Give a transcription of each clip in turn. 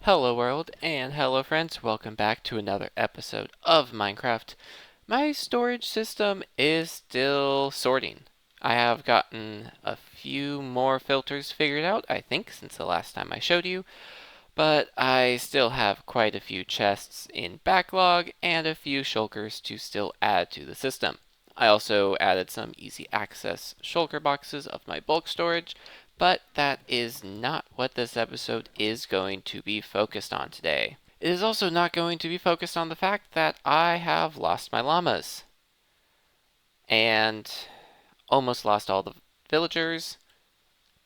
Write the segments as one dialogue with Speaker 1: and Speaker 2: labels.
Speaker 1: Hello world, and hello friends, welcome back to another episode of Minecraft. My storage system is still sorting. I have gotten a few more filters figured out, I think, since the last time I showed you, but I still have quite a few chests in backlog and a few shulkers to still add to the system. I also added some easy access shulker boxes of my bulk storage, but that is not what this episode is going to be focused on today. It is also not going to be focused on the fact that I have lost my llamas and almost lost all the villagers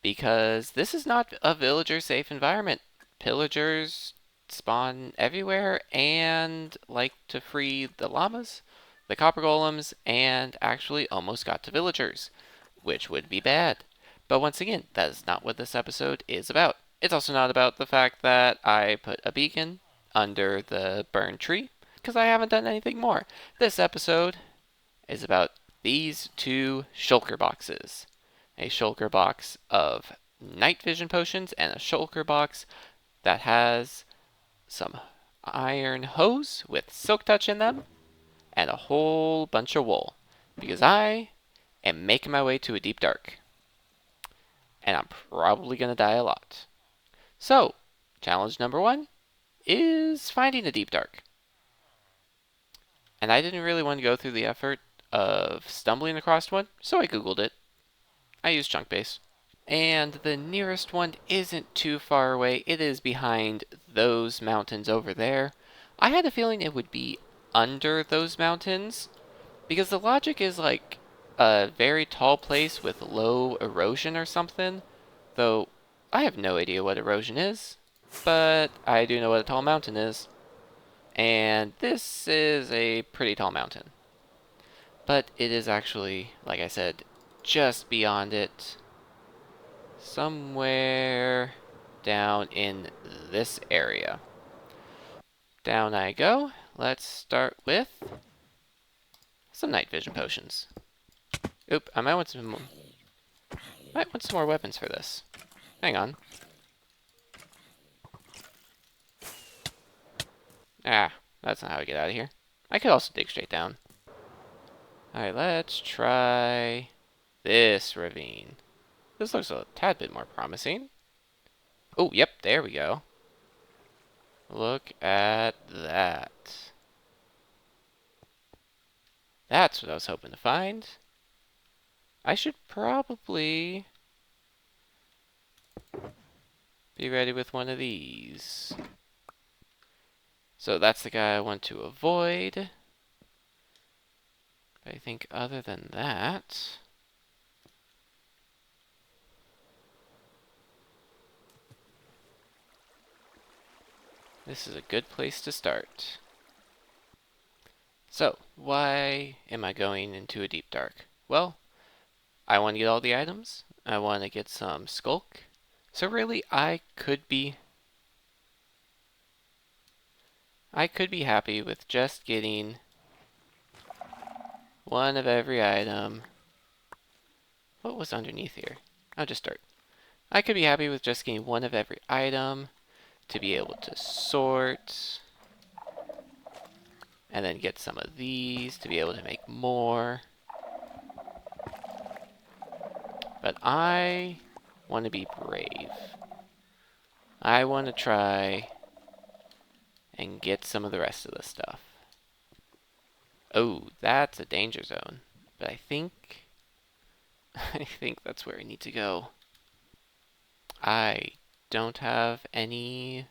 Speaker 1: because this is not a villager safe environment. Pillagers spawn everywhere and like to free the llamas, the copper golems, and actually almost got to villagers, which would be bad. But once again, that is not what this episode is about. It's also not about the fact that I put a beacon under the burned tree, because I haven't done anything more. This episode is about these two shulker boxes. A shulker box of night vision potions and a shulker box that has some iron hose with silk touch in them and a whole bunch of wool, because I am making my way to a deep dark and I'm probably going to die a lot. So, challenge number one is finding a deep dark. And I didn't really want to go through the effort of stumbling across one, so I googled it. I used Chunkbase. And the nearest one isn't too far away. It is behind those mountains over there. I had a feeling it would be under those mountains, because the logic is like a very tall place with low erosion or something. Though I have no idea what erosion is, but I do know what a tall mountain is. And this is a pretty tall mountain. But it is actually, like I said, just beyond it. Somewhere down in this area. Down I go. Let's start with some night vision potions. Oop, I might want some more weapons for this. Hang on. Ah, that's not how I get out of here. I could also dig straight down. Alright, let's try this ravine. This looks a tad bit more promising. Oh, yep, there we go. Look at that. That's what I was hoping to find. I should probably be ready with one of these. So that's the guy I want to avoid. But I think other than that, this is a good place to start. So, why am I going into a deep dark? Well, I want to get all the items. I want to get some skulk. So really, I could be happy with just getting one of every item. What was underneath here? Oh, just dirt. I could be happy with just getting one of every item to be able to sort. And then get some of these to be able to make more. But I want to be brave. I want to try and get some of the rest of the stuff. Oh, that's a danger zone. But I think that's where I need to go. I don't have any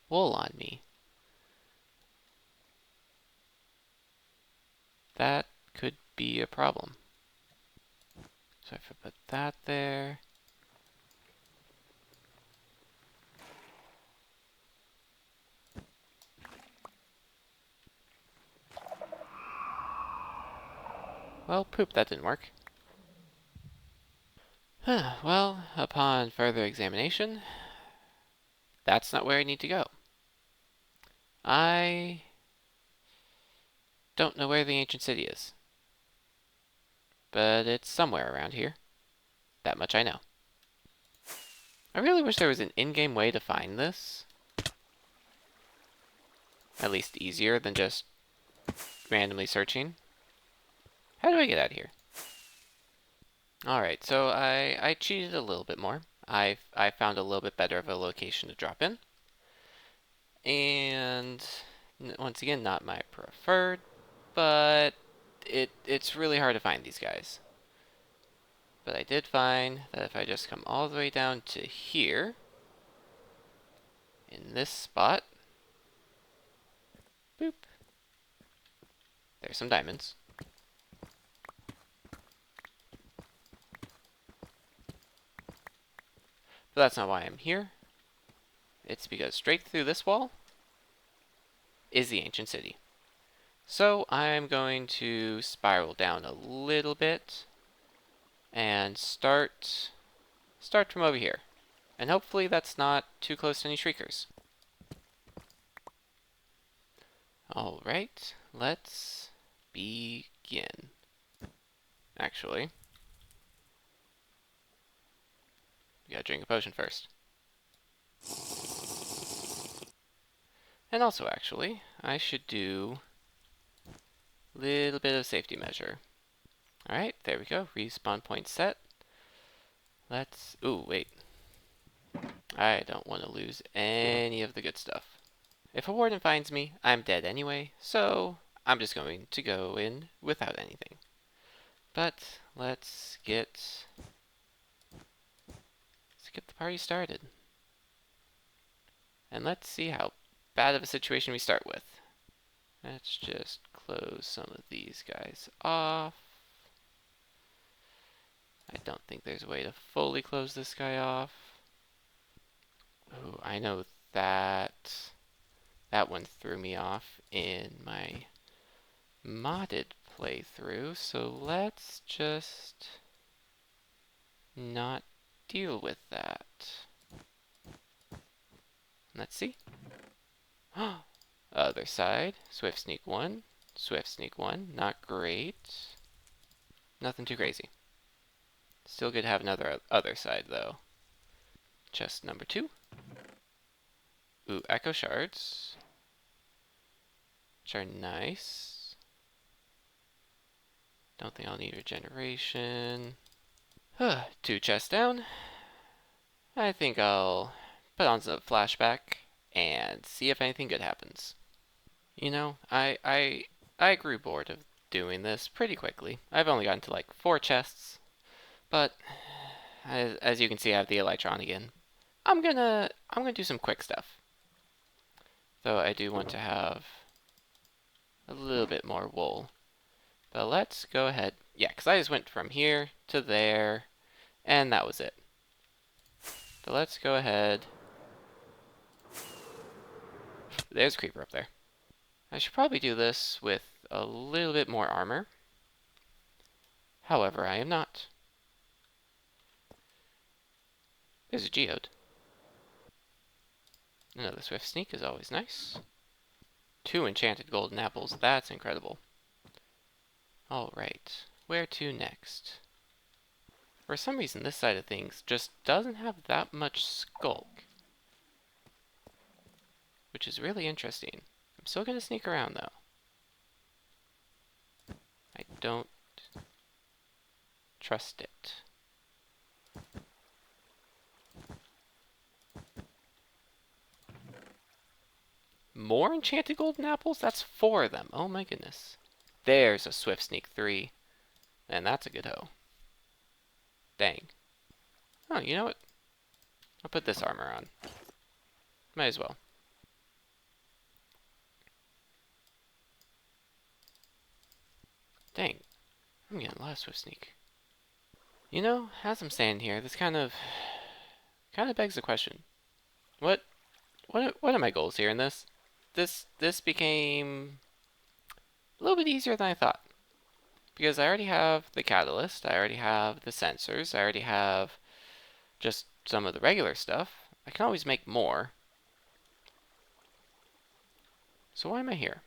Speaker 1: wool on me. That could be a problem. So if I put that there. Well, poop, that didn't work. Well, upon further examination, that's not where I need to go. I don't know where the ancient city is, but it's somewhere around here. That much I know. I really wish there was an in-game way to find this. At least easier than just randomly searching. How do I get out of here? Alright, so I cheated a little bit more. I found a little bit better of a location to drop in. And once again, not my preferred, but it's really hard to find these guys. But I did find that if I just come all the way down to here, in this spot, boop, there's some diamonds. But that's not why I'm here. It's because straight through this wall is the ancient city. So I'm going to spiral down a little bit and start from over here. And hopefully that's not too close to any shriekers. Alright, let's begin. Actually, we gotta drink a potion first. And also, actually, I should do a little bit of safety measure. Alright, there we go. Respawn point set. Let's... Ooh, wait. I don't want to lose any of the good stuff. If a warden finds me, I'm dead anyway, so I'm just going to go in without anything. But let's get the party started. And let's see how bad of a situation we start with. Let's just close some of these guys off. I don't think there's a way to fully close this guy off. Ooh, I know that one threw me off in my modded playthrough, so let's just not deal with that. Let's see. Other side, Swift Sneak 1, Swift Sneak 1, not great. Nothing too crazy. Still good to have another other side though. Chest number 2. Ooh, Echo Shards. Which are nice. Don't think I'll need regeneration. 2 chests down. I think I'll put on some flashback and see if anything good happens. You know, I grew bored of doing this pretty quickly. I've only gotten to like 4 chests, but as you can see, I have the Elytron again. I'm gonna do some quick stuff. Though I do want to have a little bit more wool. But let's go ahead. Yeah, because I just went from here to there, and that was it. But let's go ahead. There's a creeper up there. I should probably do this with a little bit more armor. However, I am not. There's a geode. Another Swift Sneak is always nice. 2 enchanted golden apples, that's incredible. Alright, where to next? For some reason, this side of things just doesn't have that much skulk. Which is really interesting. I'm still gonna sneak around, though. I don't trust it. More enchanted golden apples? That's 4 of them. Oh my goodness. There's a Swift Sneak 3. And that's a good hoe. Dang. Oh, you know what? I'll put this armor on. Might as well. Dang. I'm getting a lot of Swift Sneak. You know, as I'm standing here, this kind of begs the question. What are my goals here in this? This became a little bit easier than I thought. Because I already have the catalyst, I already have the sensors, I already have just some of the regular stuff. I can always make more. So why am I here?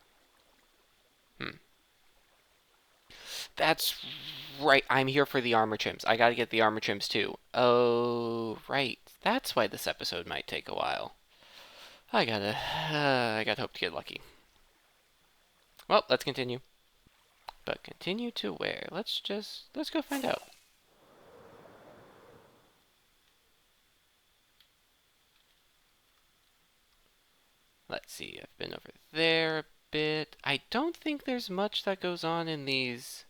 Speaker 1: That's right, I'm here for the armor trims. I gotta get the armor trims too. Oh, right. That's why this episode might take a while. I gotta hope to get lucky. Well, let's continue. But continue to where? Let's go find out. Let's see, I've been over there a bit. I don't think there's much that goes on in these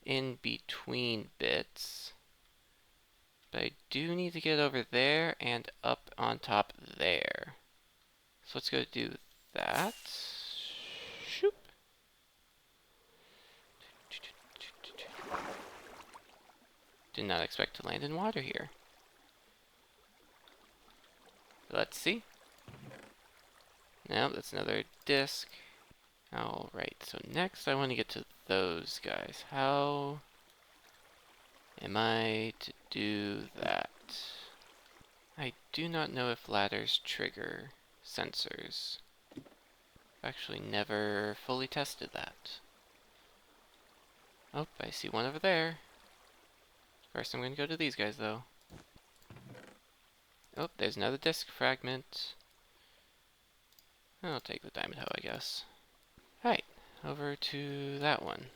Speaker 1: in-between bits. But I do need to get over there and up on top there. So let's go do that. Shoop. Did not expect to land in water here. Let's see. No, that's another disc. Alright, so next I want to get to those guys. How am I to do that? I do not know if ladders trigger sensors. I've actually never fully tested that. Oh, I see one over there. First I'm going to go to these guys though. Oh, there's another disc fragment. I'll take the diamond hoe, I guess. Alright, over to that one.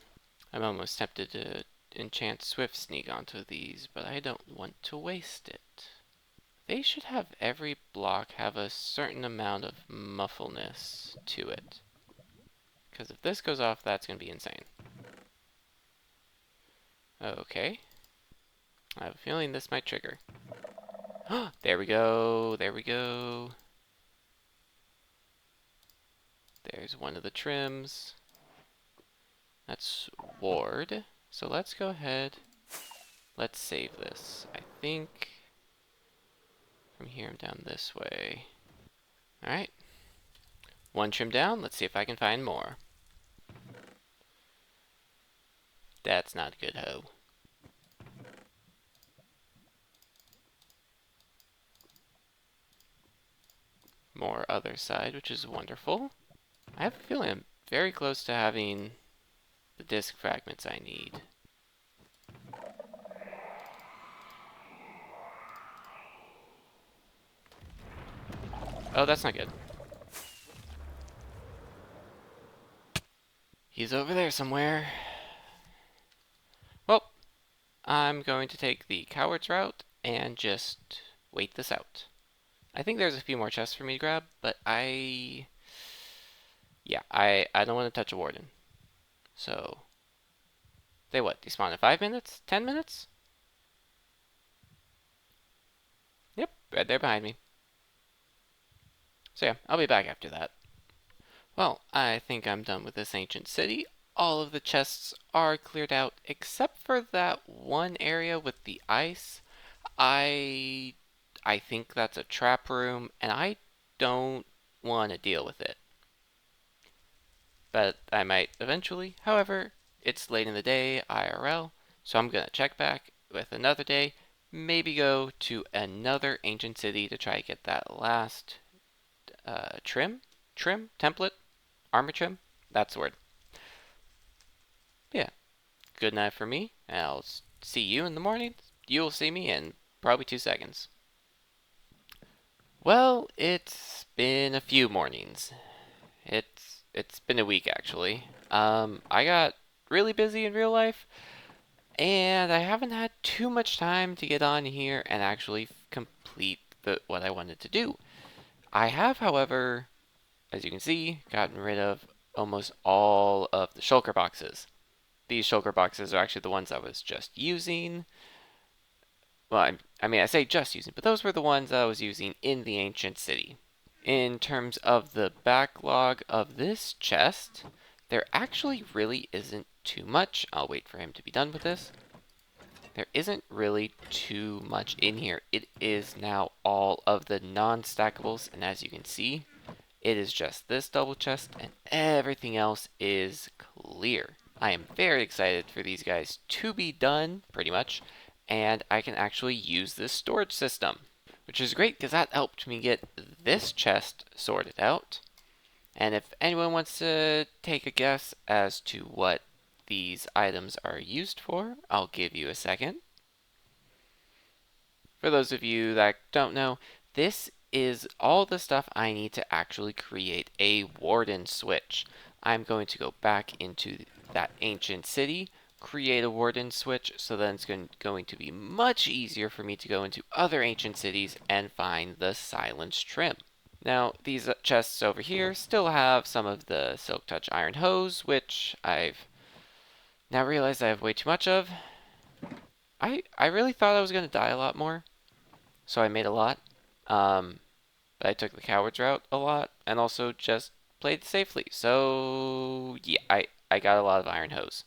Speaker 1: I'm almost tempted to enchant Swift Sneak onto these, but I don't want to waste it. They should have every block have a certain amount of muffleness to it. Because if this goes off, that's going to be insane. Okay. I have a feeling this might trigger. There we go, there we go. There's one of the trims. That's Ward. So let's go ahead. Let's save this. I think from here I'm down this way. Alright. One trim down. Let's see if I can find more. That's not a good hoe. More other side, which is wonderful. I have a feeling I'm very close to having the disc fragments I need. Oh, that's not good. He's over there somewhere. Well, I'm going to take the coward's route and just wait this out. I think there's a few more chests for me to grab, but I don't want to touch a warden. So, they what? They spawn in 5 minutes? 10 minutes? Yep, right there behind me. So yeah, I'll be back after that. Well, I think I'm done with this ancient city. All of the chests are cleared out except for that one area with the ice. I think that's a trap room, and I don't want to deal with it. But I might eventually. However, it's late in the day, IRL, so I'm going to check back with another day, maybe go to another ancient city to try to get that last template, armor trim, that's the word. Yeah, good night for me, and I'll see you in the morning. You'll see me in probably 2 seconds. Well, it's been a few mornings. It's been a week actually. I got really busy in real life, and I haven't had too much time to get on here and actually complete what I wanted to do. I have, however, as you can see, gotten rid of almost all of the shulker boxes. These shulker boxes are actually the ones I was just using. Well, I say just using, but those were the ones I was using in the ancient city. In terms of the backlog of this chest, there actually really isn't too much. I'll wait for him to be done with this. There isn't really too much in here. It is now all of the non-stackables, and as you can see, it is just this double chest, and everything else is clear. I am very excited for these guys to be done, pretty much, and I can actually use this storage system, which is great because that helped me get this chest sorted out. And if anyone wants to take a guess as to what these items are used for, I'll give you a second. For those of you that don't know, this is all the stuff I need to actually create a warden switch. I'm going to go back into that ancient city, create a warden switch, so then it's going to be much easier for me to go into other ancient cities and find the Silence Trim. Now, these chests over here still have some of the Silk Touch Iron Hose, which I've now realized I have way too much of. I really thought I was going to die a lot more, so I made a lot. But I took the coward's route a lot, and also just played safely. So, yeah, I got a lot of Iron Hose.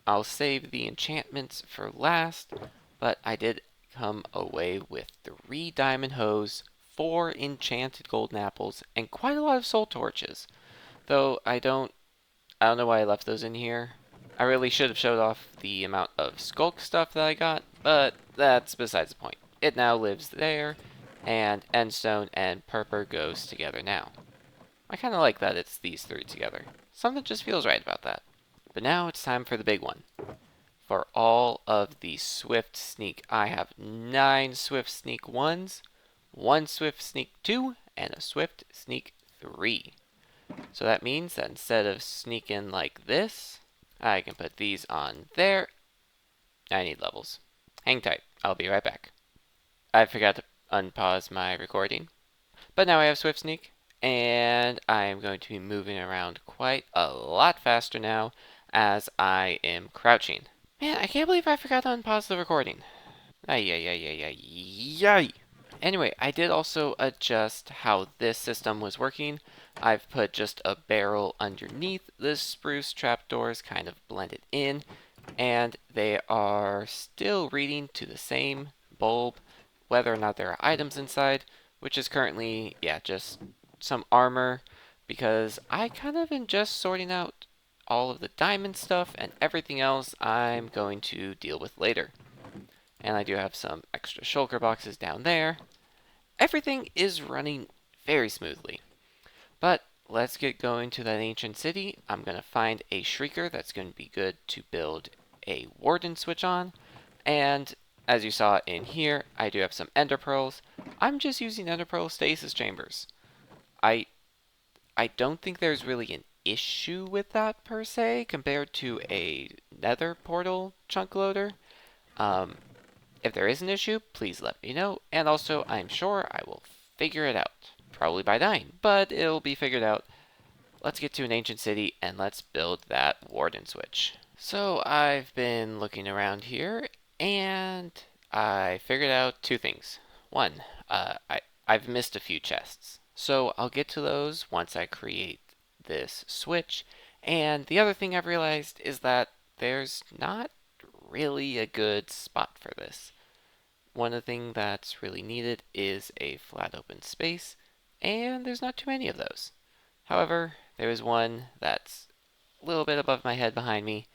Speaker 1: I'll save the enchantments for last, but I did come away with 3 Diamond Hose, 4 Enchanted Golden Apples, and quite a lot of Soul Torches. Though I don't know why I left those in here. I really should have showed off the amount of Skulk stuff that I got, but that's besides the point. It now lives there, and Endstone and Purpur goes together now. I kind of like that it's these 3 together. Something just feels right about that. But now it's time for the big one. For all of the Swift Sneak, I have 9 Swift Sneak 1s, 1 Swift Sneak 2, and a Swift Sneak 3. So that means that instead of sneaking like this, I can put these on there. I need levels. Hang tight, I'll be right back. I forgot to unpause my recording. But now I have Swift Sneak, and I am going to be moving around quite a lot faster now as I am crouching. Man, I can't believe I forgot to unpause the recording. Ay, ay, ay, ay, ay, ay. Anyway, I did also adjust how this system was working. I've put just a barrel underneath the spruce trapdoors, kind of blended in, and they are still reading to the same bulb, whether or not there are items inside, which is currently, yeah, just some armor, because I kind of am just sorting out all of the diamond stuff, and everything else I'm going to deal with later. And I do have some extra shulker boxes down there. Everything is running very smoothly. But let's get going to that ancient city. I'm going to find a Shrieker that's going to be good to build a Warden switch on. And as you saw in here, I do have some Ender Pearls. I'm just using Ender Pearl stasis chambers. I don't think there's really an issue with that per se compared to a Nether portal chunk loader. If there is an issue, please let me know, and also I'm sure I will figure it out. Probably by dying, but it'll be figured out. Let's get to an ancient city and let's build that warden switch. So I've been looking around here and I figured out 2 things. One, I've missed a few chests. So I'll get to those once I create this switch. And the other thing I've realized is that there's not really a good spot for this. One of the things that's really needed is a flat open space, and there's not too many of those. However, there is one that's a little bit above my head behind me,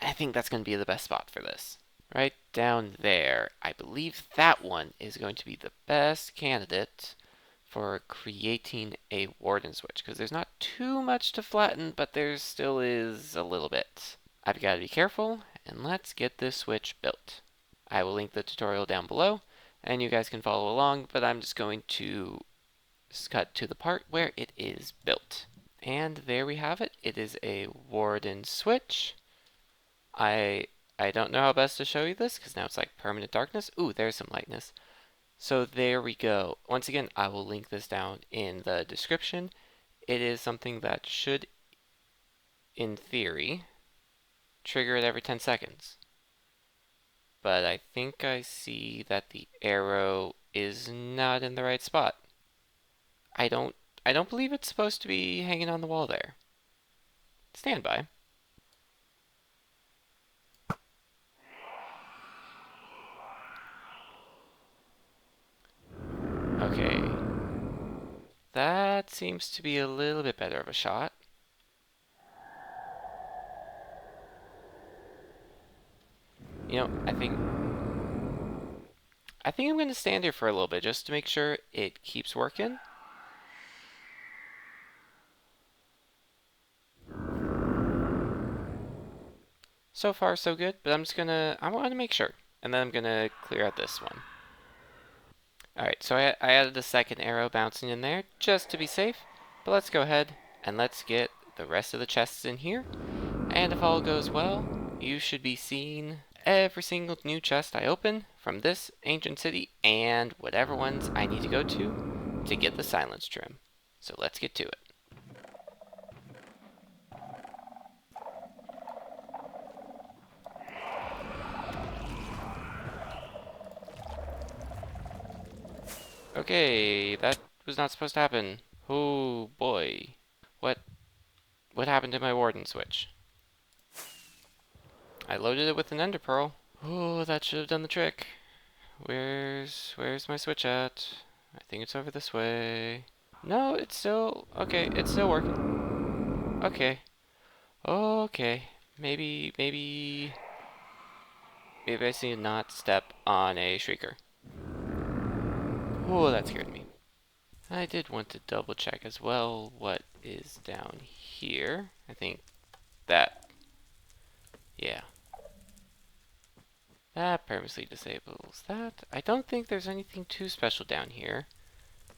Speaker 1: and I think that's going to be the best spot for this. Right down there, I believe that one is going to be the best candidate for creating a warden switch, because there's not too much to flatten, but there still is a little bit. I've got to be careful, and let's get this switch built. I will link the tutorial down below, and you guys can follow along, but I'm just going to cut to the part where it is built. And there we have it. It is a warden switch. I don't know how best to show you this, because now it's like permanent darkness. Ooh, there's some lightness. So there we go. Once again, I will link this down in the description. It is something that should, in theory, trigger it every 10 seconds. But I think I see that the arrow is not in the right spot. I don't believe it's supposed to be hanging on the wall there. Stand by. Okay. That seems to be a little bit better of a shot. You know, I think I'm going to stand here for a little bit just to make sure it keeps working. So far, so good, but I want to make sure. And then I'm going to clear out this one. Alright, so I added a second arrow bouncing in there just to be safe. But let's go ahead and let's get the rest of the chests in here. And if all goes well, you should be seeing every single new chest I open from this ancient city and whatever ones I need to go to get the silence trim. So let's get to it. Okay, that was not supposed to happen. Oh boy. What happened to my warden switch? I loaded it with an ender pearl. Oh, that should have done the trick. Where's my switch at? I think it's over this way. No, it's still okay, it's still working. Okay. Okay. Maybe I just need to not step on a shrieker. Oh, that scared me. I did want to double check as well what is down here. I think that, yeah. That purposely disables that. I don't think there's anything too special down here.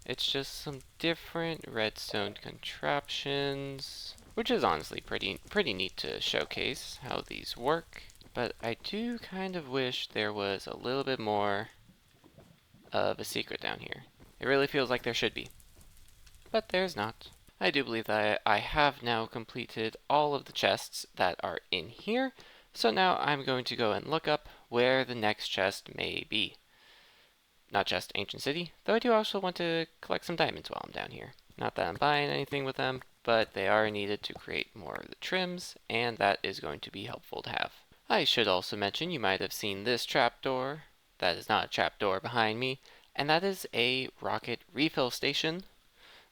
Speaker 1: It's just some different redstone contraptions, which is honestly pretty neat to showcase how these work. But I do kind of wish there was a little bit more of a secret down here. It really feels like there should be, but there's not. I do believe that I have now completed all of the chests that are in here, so now I'm going to go and look up where the next chest may be. Not just Ancient City, though I do also want to collect some diamonds while I'm down here. Not that I'm buying anything with them, but they are needed to create more of the trims, and that is going to be helpful to have. I should also mention you might have seen this trapdoor. That is not a trapdoor behind me, and that is a rocket refill station.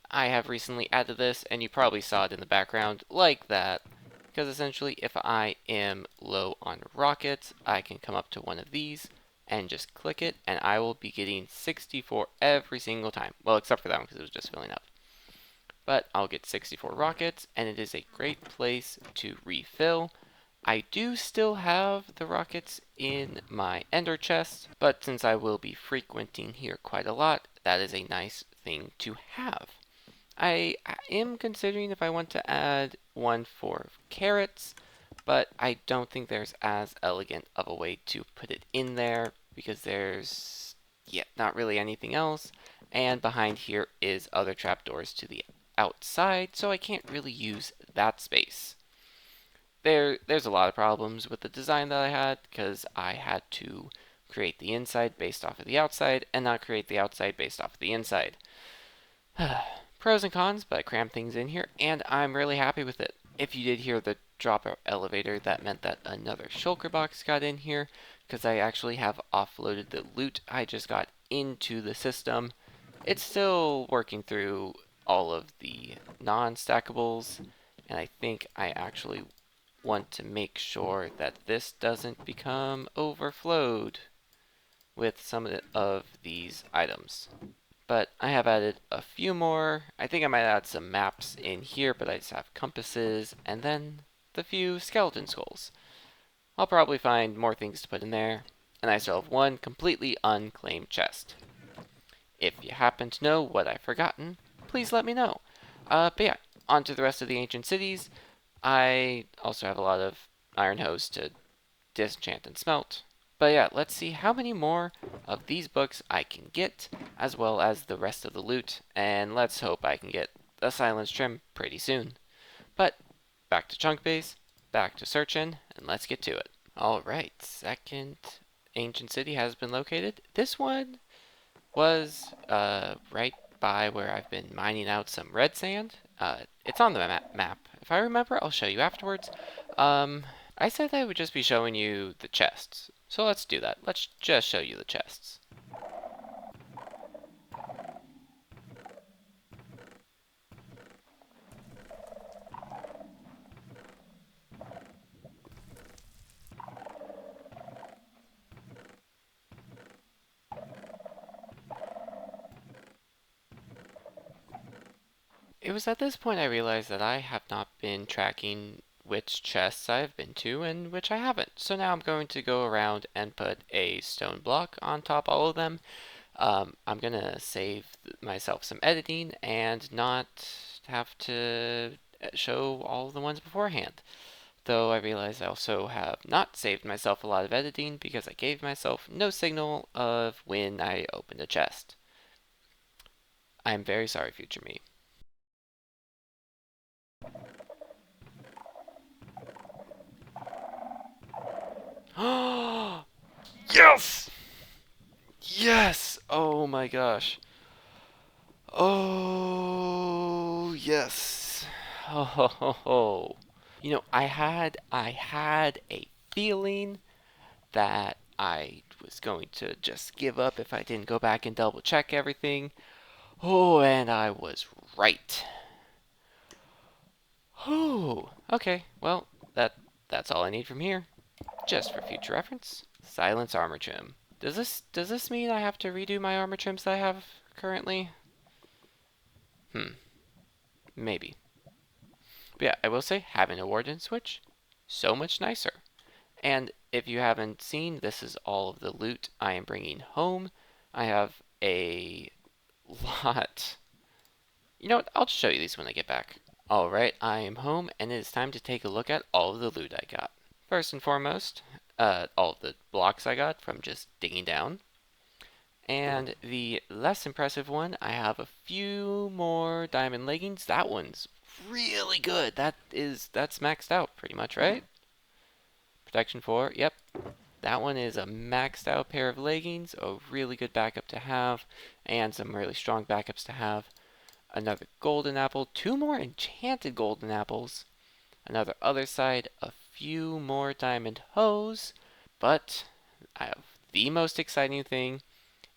Speaker 1: I have recently added this, and you probably saw it in the background like that, because essentially if I am low on rockets, I can come up to one of these and just click it, and I will be getting 64 every single time. Well, except for that one because it was just filling up. But I'll get 64 rockets, and it is a great place to refill. I do still have the rockets in my ender chest, but since I will be frequenting here quite a lot, that is a nice thing to have. I am considering if I want to add one for carrots, but I don't think there's as elegant of a way to put it in there because there's, yeah, not really anything else. And behind here is other trapdoors to the outside, so I can't really use that space. There's a lot of problems with the design that I had because I had to create the inside based off of the outside and not create the outside based off of the inside. Pros and cons, but I crammed things in here, and I'm really happy with it. If you did hear the drop-out elevator, that meant that another shulker box got in here, because I actually have offloaded the loot I just got into the system. It's still working through all of the non-stackables, and I think I actually want to make sure that this doesn't become overflowed with some of these items. But I have added a few more. I think I might add some maps in here, but I just have compasses, and then the few skeleton skulls. I'll probably find more things to put in there, and I still have one completely unclaimed chest. If you happen to know what I've forgotten, please let me know. But yeah, on to the rest of the ancient cities. I also have a lot of iron hose to disenchant and smelt. But yeah, let's see how many more of these books I can get, as well as the rest of the loot, and let's hope I can get the silence trim pretty soon. But back to chunk base, back to searching, and let's get to it. Alright, second ancient city has been located. This one was right by where I've been mining out some red sand. It's on the map. If I remember, I'll show you afterwards. I said I would just be showing you the chests. So let's do that. Let's just show you the chests. It was at this point I realized that I have not been tracking which chests I've been to and which I haven't. So now I'm going to go around and put a stone block on top all of them. I'm gonna save myself some editing and not have to show all the ones beforehand. Though I realize I also have not saved myself a lot of editing because I gave myself no signal of when I opened a chest. I am very sorry, future me. Yes! Yes! Oh my gosh. Oh, yes. Oh, ho, ho, ho. I had a feeling that I was going to just give up if I didn't go back and double check everything. Oh, and I was right. Oh, okay. Well, that's all I need from here. Just for future reference. Silence armor trim. Does this mean I have to redo my armor trims that I have currently? Maybe. But yeah, I will say having a warden switch, so much nicer. And if you haven't seen, this is all of the loot I am bringing home. I have a lot. You know what? I'll just show you these when I get back. Alright, I am home, and it is time to take a look at all of the loot I got. First and foremost, all of the blocks I got from just digging down. And the less impressive one, I have a few more diamond leggings. That one's really good. That's maxed out pretty much, right? Protection 4, yep. That one is a maxed out pair of leggings, a really good backup to have, and some really strong backups to have. Another golden apple, 2 more enchanted golden apples. Another other side, a few more diamond hose. But I have the most exciting thing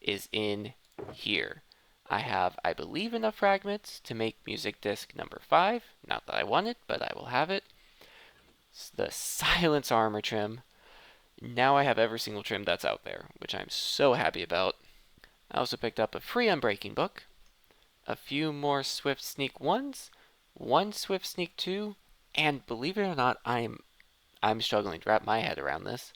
Speaker 1: is in here. I have, I believe, enough fragments to make music disc number 5. Not that I want it, but I will have it. It's the silence armor trim. Now I have every single trim that's out there, which I'm so happy about. I also picked up a free Unbreaking book, a few more Swift Sneak 1s, one Swift Sneak 2, and believe it or not, I'm struggling to wrap my head around this.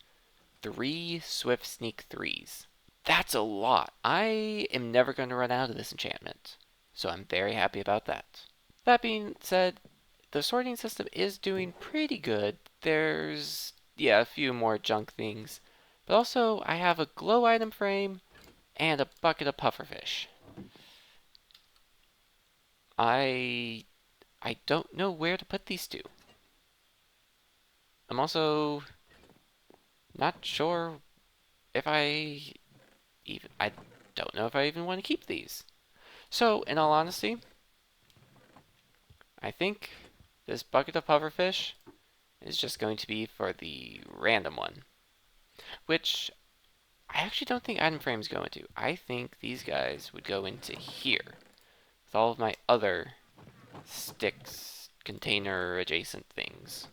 Speaker 1: 3 Swift Sneak 3s. That's a lot. I am never going to run out of this enchantment, so I'm very happy about that. That being said, the sorting system is doing pretty good. There's, yeah, a few more junk things, but also I have a glow item frame and a bucket of pufferfish. I I don't know where to put these two. I'm also not sure if I don't know if I even want to keep these. So, in all honesty, I think this bucket of pufferfish is just going to be for the random one, which I actually don't think item frames go into. I think these guys would go into here with all of my other sticks, container adjacent things.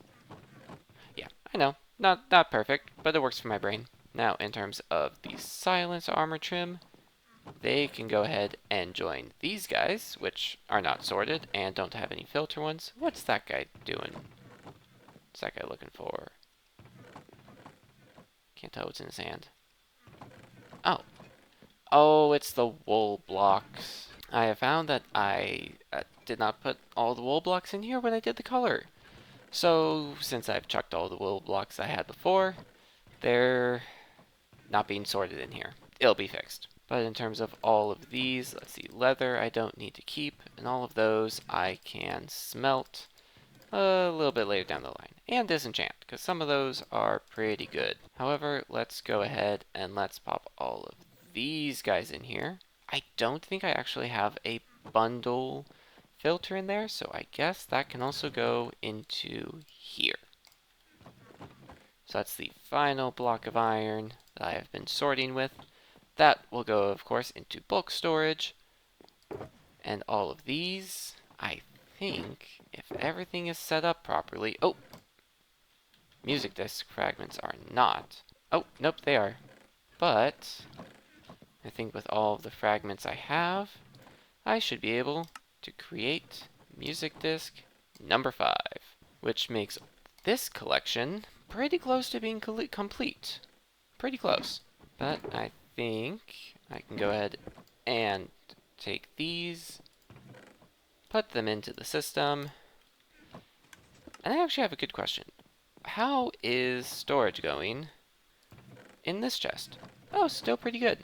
Speaker 1: Yeah, I know, not perfect, but it works for my brain. Now, in terms of the silence armor trim, they can go ahead and join these guys, which are not sorted and don't have any filter ones. What's that guy doing? What's that guy looking for? Can't tell what's in his hand. Oh. Oh, it's the wool blocks. I have found that I did not put all the wool blocks in here when I did the color. So, since I've chucked all the wool blocks I had before, they're not being sorted in here. It'll be fixed. But in terms of all of these, let's see, leather I don't need to keep, and all of those I can smelt a little bit later down the line. And disenchant, because some of those are pretty good. However, let's go ahead and let's pop all of these guys in here. I don't think I actually have a bundle filter in there, so I guess that can also go into here. So that's the final block of iron that I have been sorting with. That will go, of course, into bulk storage. And all of these, I think, if everything is set up properly... Oh! Music disc fragments are not. Oh, nope, they are. But I think with all of the fragments I have, I should be able to create music disc number 5, which makes this collection pretty close to being complete. Pretty close. But I think I can go ahead and take these, put them into the system, And I actually have a good question. How is storage going in this chest? Oh, still pretty good.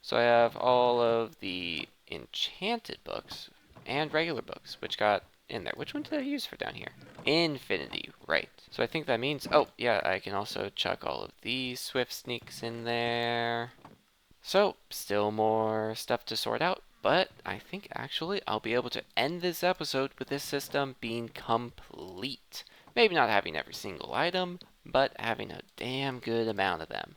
Speaker 1: So I have all of the enchanted books and regular books, which got in there. Which one did I use for down here? Infinity, right. So I think that means, oh, yeah, I can also chuck all of these Swift Sneaks in there. So, still more stuff to sort out, but I think actually I'll be able to end this episode with this system being complete. Maybe not having every single item, but having a damn good amount of them.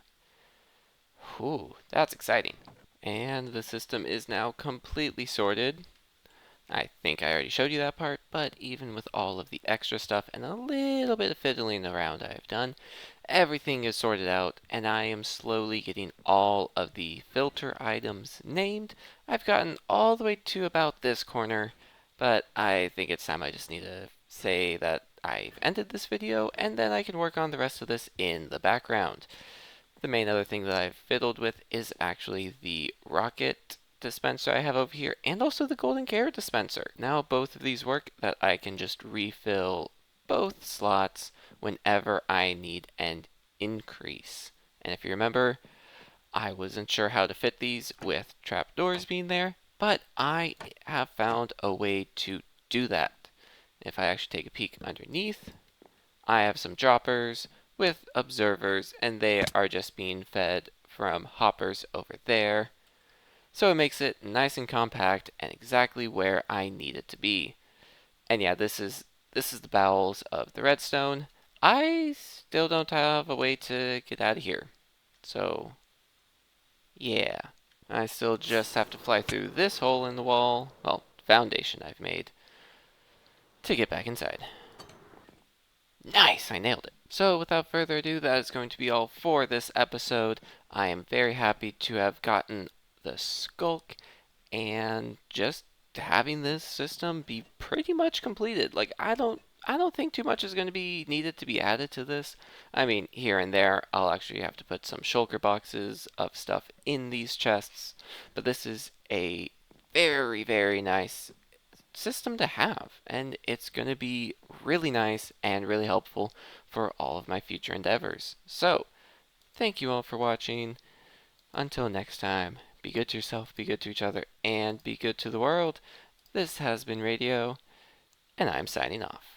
Speaker 1: Whew, that's exciting. And the system is now completely sorted. I think I already showed you that part, but even with all of the extra stuff and a little bit of fiddling around I've done, everything is sorted out, and I am slowly getting all of the filter items named. I've gotten all the way to about this corner, but I think it's time I just need to say that I've ended this video, and then I can work on the rest of this in the background. The main other thing that I've fiddled with is actually the rocket dispenser I have over here, and also the golden carrot dispenser. Now both of these work that I can just refill both slots whenever I need an increase. And if you remember, I wasn't sure how to fit these with trapdoors being there, but I have found a way to do that. If I actually take a peek underneath, I have some droppers with observers, and they are just being fed from hoppers over there. So it makes it nice and compact and exactly where I need it to be. And yeah, this is the bowels of the redstone. I still don't have a way to get out of here. So, yeah. I still just have to fly through this hole in the wall, well, foundation I've made, to get back inside. Nice, I nailed it. So without further ado, that is going to be all for this episode. I am very happy to have gotten the Skulk and just having this system be pretty much completed. Like I don't think too much is going to be needed to be added to this. I mean, here and there, I'll actually have to put some shulker boxes of stuff in these chests, but this is a very, very nice system to have, and it's going to be really nice and really helpful for all of my future endeavors. So, thank you all for watching. Until next time, be good to yourself, be good to each other, and be good to the world. This has been Radio, and I'm signing off.